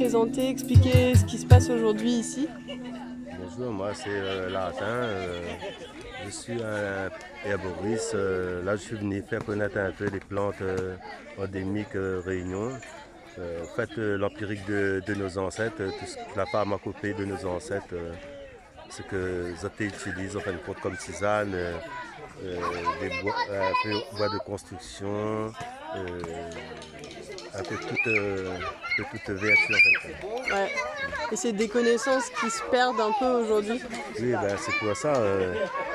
présenter, expliquer ce qui se passe aujourd'hui ici? Bonjour, moi c'est Latin. Je suis un herboriste. Là, je suis venu faire connaître un peu les plantes endémiques Réunion. En fait, l'empirique de nos ancêtres, toute la pharmacopée de nos ancêtres, ce que Zoté utilise en fin de compte comme tisane, des bois, un peu bois de construction, un peu toute vertu en fin de compte. Ouais. Et c'est des connaissances qui se perdent un peu aujourd'hui. Oui, ben, c'est pour ça.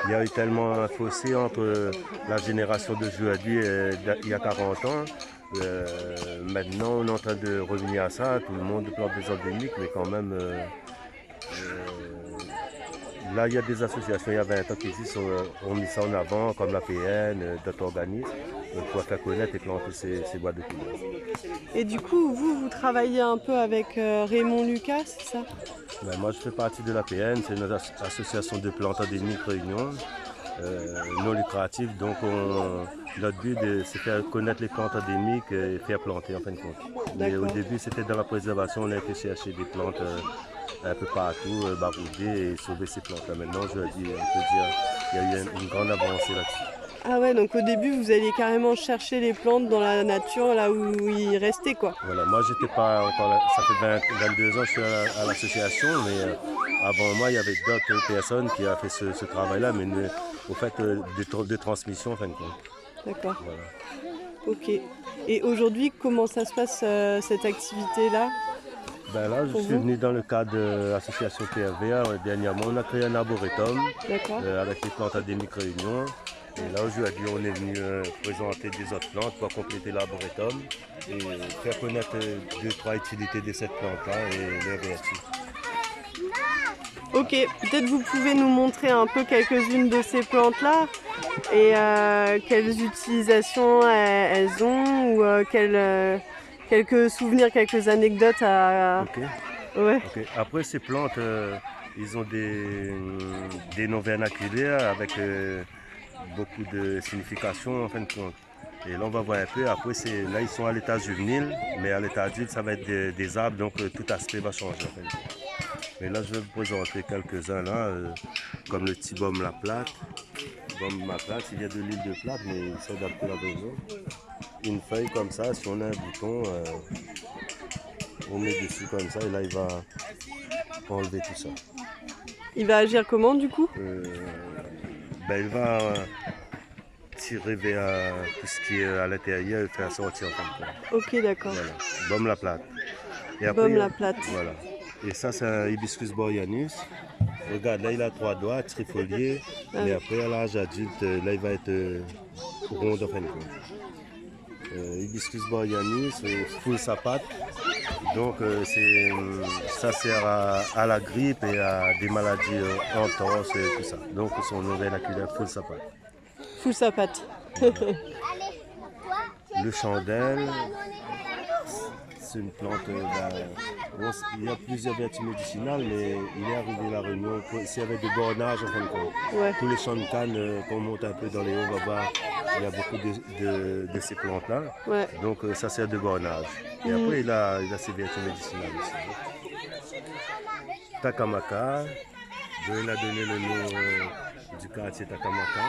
Il y a eu tellement un fossé entre la génération d'aujourd'hui et il y a 40 ans. Maintenant, on est en train de revenir à ça. Tout le monde plante des endémiques, mais quand même, là, il y a des associations, il y a 20 ans qui existent, ont mis ça en avant, comme la PN, d'autres organismes, pour faire connaître et planter ces bois de couleur. Et du coup, vous travaillez un peu avec Raymond Lucas, c'est ça? Ben, moi, je fais partie de la PN, c'est une association de plantes endémiques Réunion, non lucrative. Donc, notre but, c'est faire connaître les plantes endémiques et faire planter en fin de compte. Mais au début, c'était dans la préservation, on a été chercher des plantes un peu partout, barouder et sauver ces plantes-là. Maintenant, on peut dire qu'il y a eu une grande avancée là-dessus. Ah ouais, donc au début, vous alliez carrément chercher les plantes dans la nature, là où ils restaient, quoi. Voilà, moi, j'étais pas encore là. Ça fait 22 ans que je suis à l'association, mais avant moi, il y avait d'autres personnes qui ont fait ce travail-là, mais au fait de transmission, en fin de compte. D'accord. Voilà. Ok. Et aujourd'hui, comment ça se passe, cette activité-là? Ben là, je suis venu dans le cadre de l'association PRVA. Dernièrement, on a créé un arboretum avec les plantes endémiques Réunion. Et là, aujourd'hui, on est venu présenter des autres plantes pour compléter l'arboretum et faire connaître 2-3 utilités de cette plante-là et leurs vertus. Ok, peut-être vous pouvez nous montrer un peu quelques-unes de ces plantes-là et quelles utilisations elles ont ou quelques souvenirs, quelques anecdotes à... Ok. Ouais. Okay. Après, ces plantes, ils ont des noms vernaculaires avec beaucoup de signification en fin de compte. Et là, on va voir un peu. Après, là, ils sont à l'état juvénile, mais à l'état adulte, ça va être des arbres, donc tout aspect va changer en fait. Mais là, je vais vous présenter quelques-uns là, comme le petit baume la plate. Baume la plate, il vient de l'île de Plate, mais il s'adapte à la maison. Une feuille comme ça, si on a un bouton, on met dessus comme ça, et là, il va enlever tout ça. Il va agir comment du coup? Il va tirer vers tout ce qui est à l'intérieur et faire sortir en fin de compte. Ok, d'accord. Voilà, baume la plate. Et après, baume la plate. Voilà. Et ça, c'est un Hibiscus boreanus. Regarde, là, il a 3 doigts, trifolié. Mais après, à l'âge adulte, là, il va être rond en fin de compte. Hibiscus boreanus, full sapate. Donc, ça sert à la grippe et à des maladies entorses et tout ça. Donc, son nom vernaculaire, full sapate. Full sapate. Le chandelle, c'est une plante, il y a plusieurs vertus médicinales, mais il est arrivé à la Réunion, s'il y avait des bornages en fin de compte. Tous les champs de canne, quand on monte un peu dans les hauts, on va voir, il y a beaucoup de ces plantes-là. Donc ça sert de bornage. Et après, il a ses vertus médicinales aussi. Takamaka, il a donné le nom du quartier Takamaka.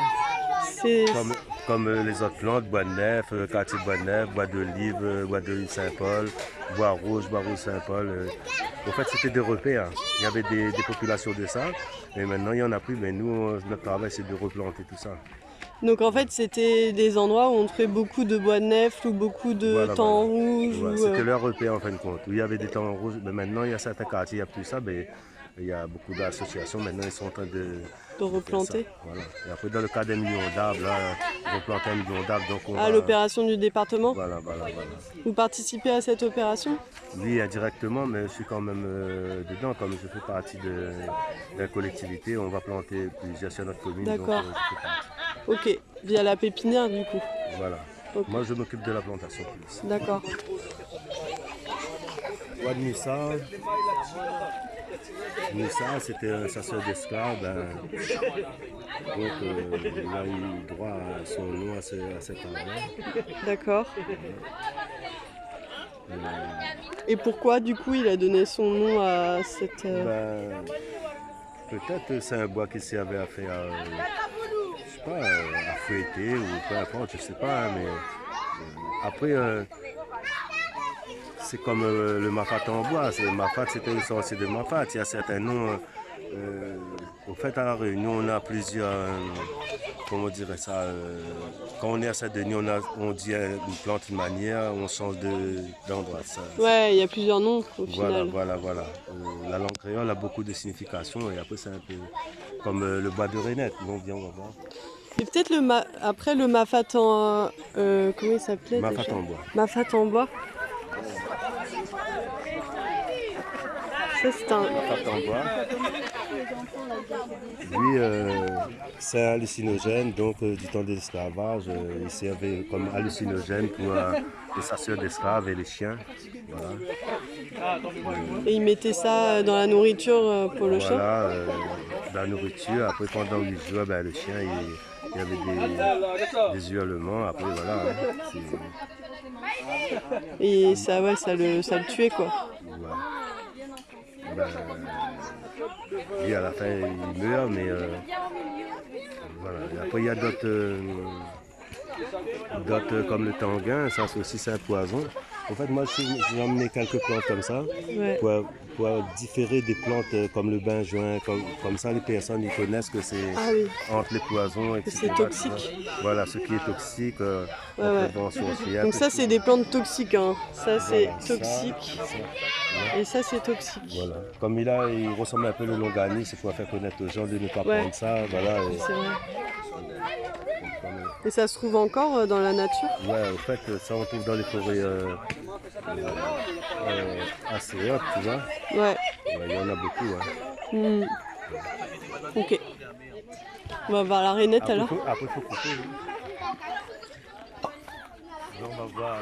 Comme les autres plantes, bois de nef, quartier bois de nef, bois d'olive Saint-Paul, bois rouge Saint-Paul. En fait, c'était des repères. Il y avait des populations de ça, mais maintenant il n'y en a plus. Mais nous, notre travail, c'est de replanter tout ça. Donc en fait, c'était des endroits où on trouvait beaucoup de bois de nef ou beaucoup de temps rouge. Voilà, c'était leur repère en fin de compte. Où il y avait des temps rouges, mais maintenant il y a certains quartiers, il n'y a plus ça. Mais il y a beaucoup d'associations, maintenant ils sont en train de replanter. Voilà. Et après, dans le cas d'un million d'arbres, là, ils vont planter 1 million d'arbres. L'opération du département. Voilà. Vous participez à cette opération? Oui, indirectement, mais je suis quand même dedans, comme je fais partie d'une collectivité. On va planter plusieurs sur notre commune. D'accord. Ok, via la pépinière du coup. Voilà. Okay. Moi, je m'occupe de la plantation. D'accord. Bois de Moussa. Moussa, c'était un chasseur d'esclaves. Donc, il a eu droit à son nom à cet arbre. D'accord. Et pourquoi du coup il a donné son nom à cette... Peut-être c'est un bois qui servait à faire, je sais pas, à fouetter ou peu importe, je sais pas, hein, mais après c'est comme le mafat en bois. Mafat, c'était une sorcier de mafat. Il y a certains noms. Au fait, à La Réunion, on a plusieurs. Comment on dirait ça quand on est à Saint-Denis, on dit une plante d'une manière, on change d'endroit. Ouais, il y a plusieurs noms au final. Voilà. La langue créole a beaucoup de significations et après, c'est un peu comme le bois de Renette. On va voir. Et peut-être après le mafat en. Comment il s'appelait? Mafat en bois. Mafat en bois. Ça, c'est un. Mafat en bois. Lui, c'est un hallucinogène, donc du temps de l'esclavage, il servait comme hallucinogène pour les chasseurs d'esclaves et les chiens. Voilà. Et il mettait ça dans la nourriture pour le chien? Voilà, dans la nourriture. Après, pendant 8 jours, le chien, il y avait des hurlements. Après, voilà. Et ça, ouais, ça le tuait, quoi. Ouais. Lui, à la fin, il meurt, mais voilà. Et après, il y a d'autres comme le tanguin, ça aussi c'est un poison. En fait, moi, j'ai emmené quelques plantes comme ça, ouais. pour différer des plantes comme le benjoin, comme ça, les personnes ils connaissent que c'est entre les poisons, etc. C'est toxique. Voilà, ce qui est toxique, prévention aussi. Donc ça, c'est des plantes toxiques, hein. Ça, c'est toxique. Et ça, c'est toxique. Voilà. Comme il ressemble un peu le longani, c'est pour faire connaître aux gens de ne pas prendre ça. Voilà. C'est vrai. Et ça se trouve encore dans la nature? Ouais, en fait, ça on trouve dans les forêts assez hautes, tu vois. Ouais. Il y en a beaucoup. Hein. Ok. On va voir la rainette alors. Après, il faut couper. On va voir.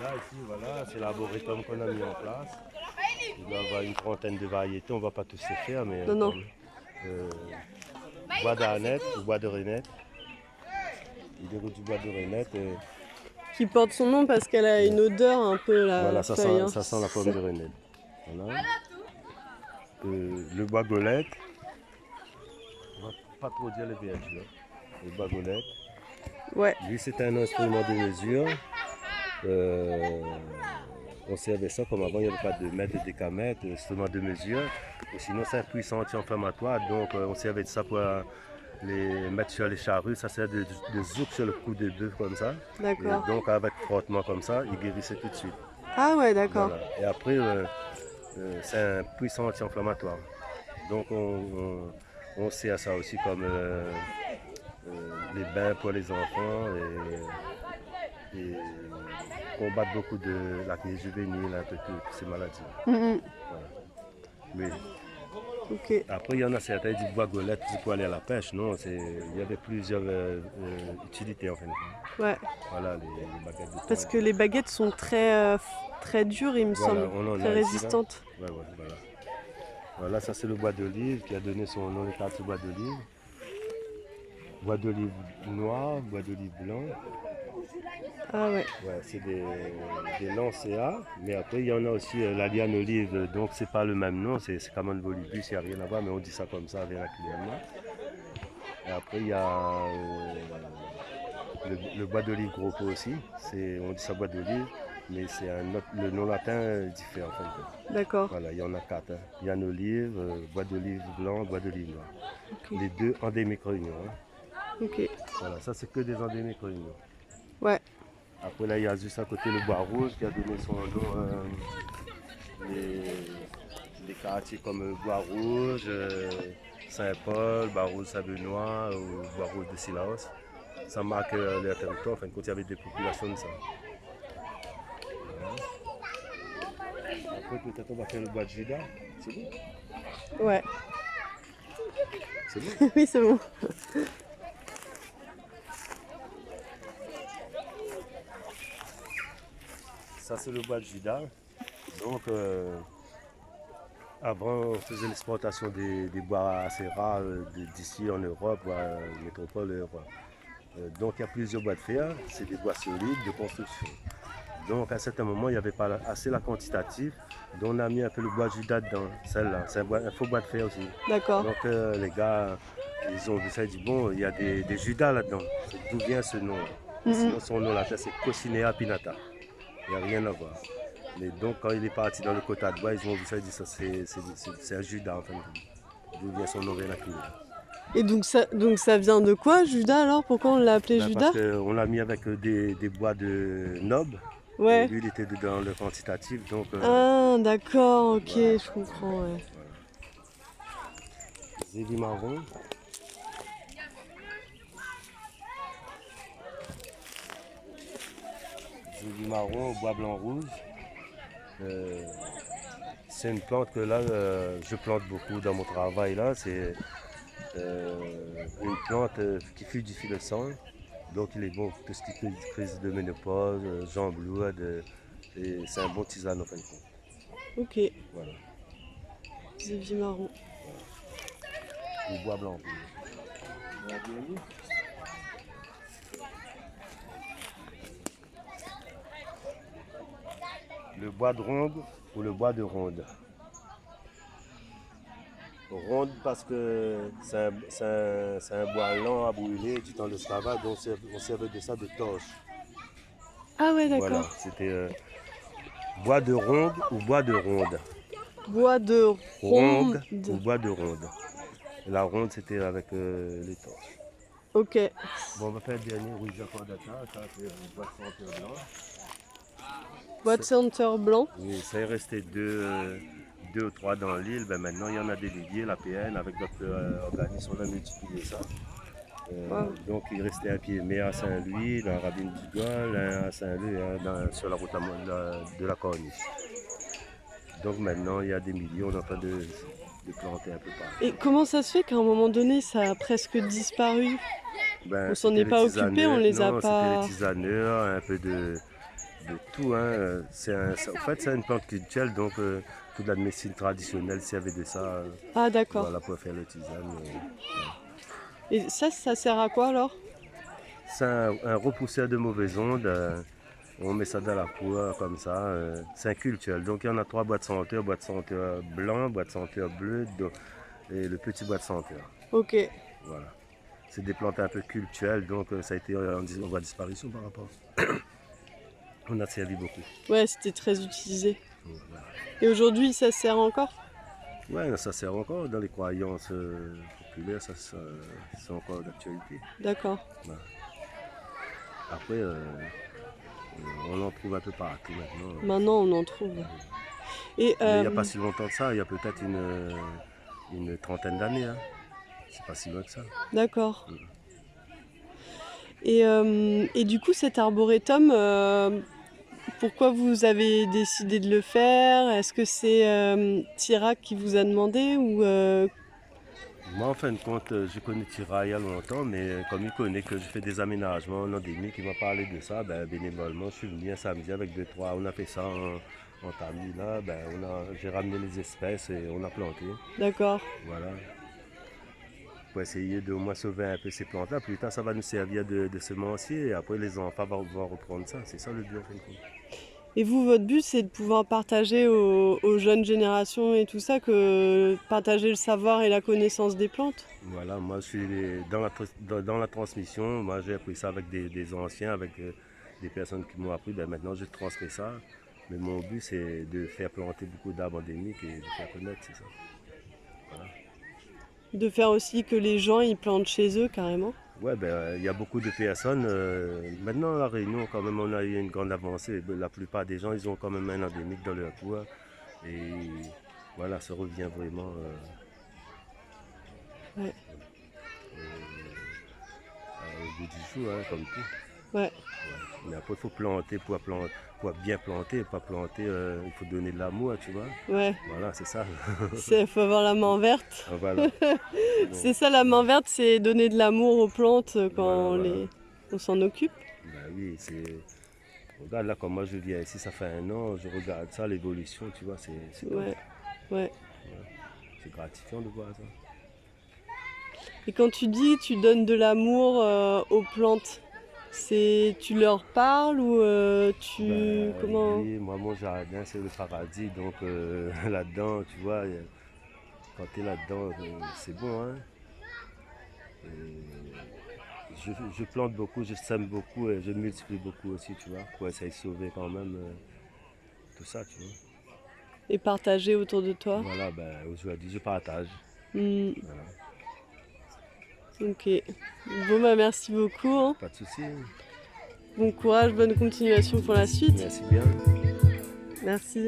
Là, ici, voilà, c'est l'arboretum qu'on a mis en place. Il doit y avoir une trentaine de variétés, on ne va pas tous les faire, mais. Non. Bois d'arnette ou bois de rainette. Il est du bois de rainette. Qui porte son nom parce qu'elle a une odeur un peu la voilà, feuille. Ça sent la pomme de rainette. Voilà. Le bois golette. On va pas trop dire les vertus. Le bois golette. Ouais. Lui, c'est un instrument de mesure. On servait ça comme avant, il n'y avait pas de mètre, de décamètre, instrument de mesure. Et sinon, c'est un puissant anti-inflammatoire. Donc, on servait de ça pour les mettre sur les charrues. Ça sert de zouk sur le cou de bœuf comme ça. D'accord. Donc, avec frottement comme ça, il guérissait tout de suite. Ah ouais, d'accord. Voilà. Et après, c'est un puissant anti-inflammatoire. Donc, on sert ça aussi comme les bains pour les enfants et combattre beaucoup de l'acné juvénile, un peu toutes ces maladies. Voilà. Mais après, il y en a certains qui disent bois golette pour aller à la pêche. Non, il y avait plusieurs utilités en fait. Ouais. Voilà, les baguettes de parce que les baguettes sont très, très dures, il me semble, très résistantes. Ici, voilà. Voilà, ça c'est le bois d'olive qui a donné son nom, le quartier bois d'olive. Bois d'olive noir, bois d'olive blanc. Ah ouais. Ouais, c'est des lancéas, mais après il y en a aussi la liane olive, donc c'est pas le même nom, c'est Camellia volubus, il n'y a rien à voir, mais on dit ça comme ça vernaculièrement. Et après il y a le bois d'olive gros pot aussi, on dit ça bois d'olive, mais c'est le nom latin diffère en fait. D'accord. Voilà, il y en a 4. Hein. Liane olive, bois d'olive blanc, bois d'olive noir. Okay. Les deux endémiques réunions. Hein. Ok. Voilà, ça c'est que des endémiques réunions. Ouais. Après là, il y a juste à côté le bois rouge qui a donné son nom. Les quartiers comme Bois Rouge, Saint-Paul, Bois Rouge Saint-Benoît ou Bois Rouge de Silaos. Ça marque leur territoire, enfin, quand il y avait des populations de ça. Voilà. Après peut-être on va faire le bois de Judas. C'est bon? Ouais. C'est bon? Oui, c'est bon. Ça c'est le bois de Judas. Donc avant on faisait l'exportation des bois assez rares d'ici en Europe, métropole Europe. Donc il y a plusieurs bois de fer, c'est des bois solides de construction. Donc à un certain moment, il n'y avait pas assez la quantitative. Donc on a mis un peu le bois de Judas dedans, celle-là. C'est un faux bois de fer aussi. D'accord. Donc les gars, ils ont vu ça, ils disent bon, il y a des Judas là-dedans. D'où vient ce nom? Sinon son nom là, c'est Cocinea Pinata. Il n'y a rien à voir. Mais donc quand il est parti dans le quota de bois, ils ont vu ça, ils disent ça c'est un Judas en fin de compte. D'où vient son nom vernaculaire. Et donc ça vient de quoi, Judas, alors? Pourquoi on l'a appelé Judas? Parce qu'on l'a mis avec des bois de nob. Ouais. Et lui, il était dans le quantitatif. Donc, ah, d'accord, ok, voilà, je comprends. Ouais. Voilà. Zévi marron. Zévi marron, bois blanc rouge. C'est une plante que là, je plante beaucoup dans mon travail. Là, c'est une plante qui fluidifie le sang. Donc il est bon pour tout ce qui est crise de ménopause, jambes lourdes, et c'est un bon tisane en fin de compte. Ok. Voilà. Zévi marron. Voilà. Le bois blanc. Le bois de ronde ou le bois de ronde. Ronde parce que c'est un bois lent à brûler du temps de l'esclavage, donc on servait de ça de torche. Ah ouais, d'accord. Voilà, c'était bois de ronde ou bois de ronde. Bois de ronde ou bois de ronde. Et la ronde, c'était avec les torches. Ok. Bon, on va faire le dernier rouge Cordata, ça c'est un bois de senteur blanc. Bois de senteur blanc. Oui, ça est resté deux ou trois dans l'île. Ben maintenant, il y en a des dédiés, la PN, avec d'autres organismes, on a multiplié ça. Wow. Donc, il restait un pied, mais à Saint-Louis, dans Rabine du Gaulle, un à Saint-Louis, sur la route de la Corniche. Donc maintenant, il y a des millions, on est en train de planter un peu partout. Et comment ça se fait qu'à un moment donné, ça a presque disparu? On s'en est pas occupé, on les a pas... C'était les tisaneurs, un peu de tout. Hein. En fait, c'est une plante culturelle, donc toute la médecine traditionnelle servait de ça. Ah d'accord. Voilà, pour faire le tisane. Et ça sert à quoi alors? C'est un repousseur de mauvaises ondes. On met ça dans la poire comme ça. C'est un culturel. Donc il y en a trois bois de senteur blanc, bois de senteur bleu et le petit bois de senteur. Ok. Voilà. C'est des plantes un peu culturelles, donc ça a été en voie de disparition par rapport. On a servi beaucoup. Ouais, c'était très utilisé. Voilà. Et aujourd'hui, ça sert encore? Ouais, ça sert encore dans les croyances populaires, c'est encore d'actualité. D'accord. Voilà. Après, on en trouve un peu partout maintenant. Maintenant, on en trouve. Et il n'y a pas si longtemps que ça, il y a peut-être une trentaine d'années. Hein. C'est pas si loin que ça. D'accord. Et du coup, cet arboretum, pourquoi vous avez décidé de le faire? Est-ce que c'est Tirac qui vous a demandé ou Moi, en fin de compte, je connais Tirac il y a longtemps, mais comme il connaît que je fais des aménagements en endémique, il m'a parlé de ça, ben, bénévolement, je suis venu un samedi avec 2-3, on a fait ça en tamis, là, ben, j'ai ramené les espèces et on a planté. D'accord. Voilà. Pour essayer de au moins sauver un peu ces plantes-là. Plus tard, ça va nous servir de semencier et après, les enfants vont reprendre ça. C'est ça le but, en fin de compte. Et vous, votre but, c'est de pouvoir partager aux jeunes générations et tout ça, partager le savoir et la connaissance des plantes? Voilà, moi, je suis dans la transmission. Moi, j'ai appris ça avec des anciens, avec des personnes qui m'ont appris. Ben, maintenant, je transmets ça. Mais mon but, c'est de faire planter beaucoup d'arbres endémiques et de faire connaître, c'est ça. Voilà. De faire aussi que les gens ils plantent chez eux carrément. Ouais, ben il y a beaucoup de personnes. Maintenant à La Réunion, quand même, on a eu une grande avancée. La plupart des gens, ils ont quand même un endémique dans leur coin. Et voilà, ça revient vraiment. Ouais. Au bout du jour, hein, comme tout. Ouais. Ouais. Mais après, il faut planter pour bien planter, pas planter, il faut donner de l'amour, tu vois. Ouais. Voilà, c'est ça. Il faut avoir la main verte. Voilà. C'est ça, la main verte, c'est donner de l'amour aux plantes quand on s'en occupe. Ben oui, c'est... Regarde là, comme moi je viens ici, ça fait 1 an, je regarde ça, l'évolution, tu vois, c'est ouais. Ouais. C'est gratifiant de voir ça. Et quand tu dis tu donnes de l'amour aux plantes, Tu leur parles ou comment? Oui, moi mon jardin c'est le paradis, donc là-dedans, tu vois, quand tu es là-dedans, c'est bon, hein. Je plante beaucoup, je sème beaucoup et je multiplie beaucoup aussi, tu vois, pour essayer de sauver quand même tout ça, tu vois. Et partager autour de toi? Voilà, aujourd'hui je partage. Hmm. Voilà. Ok. Bon bah merci beaucoup, hein. Pas de souci. Bon courage, bonne continuation pour la suite. Merci bien. Merci.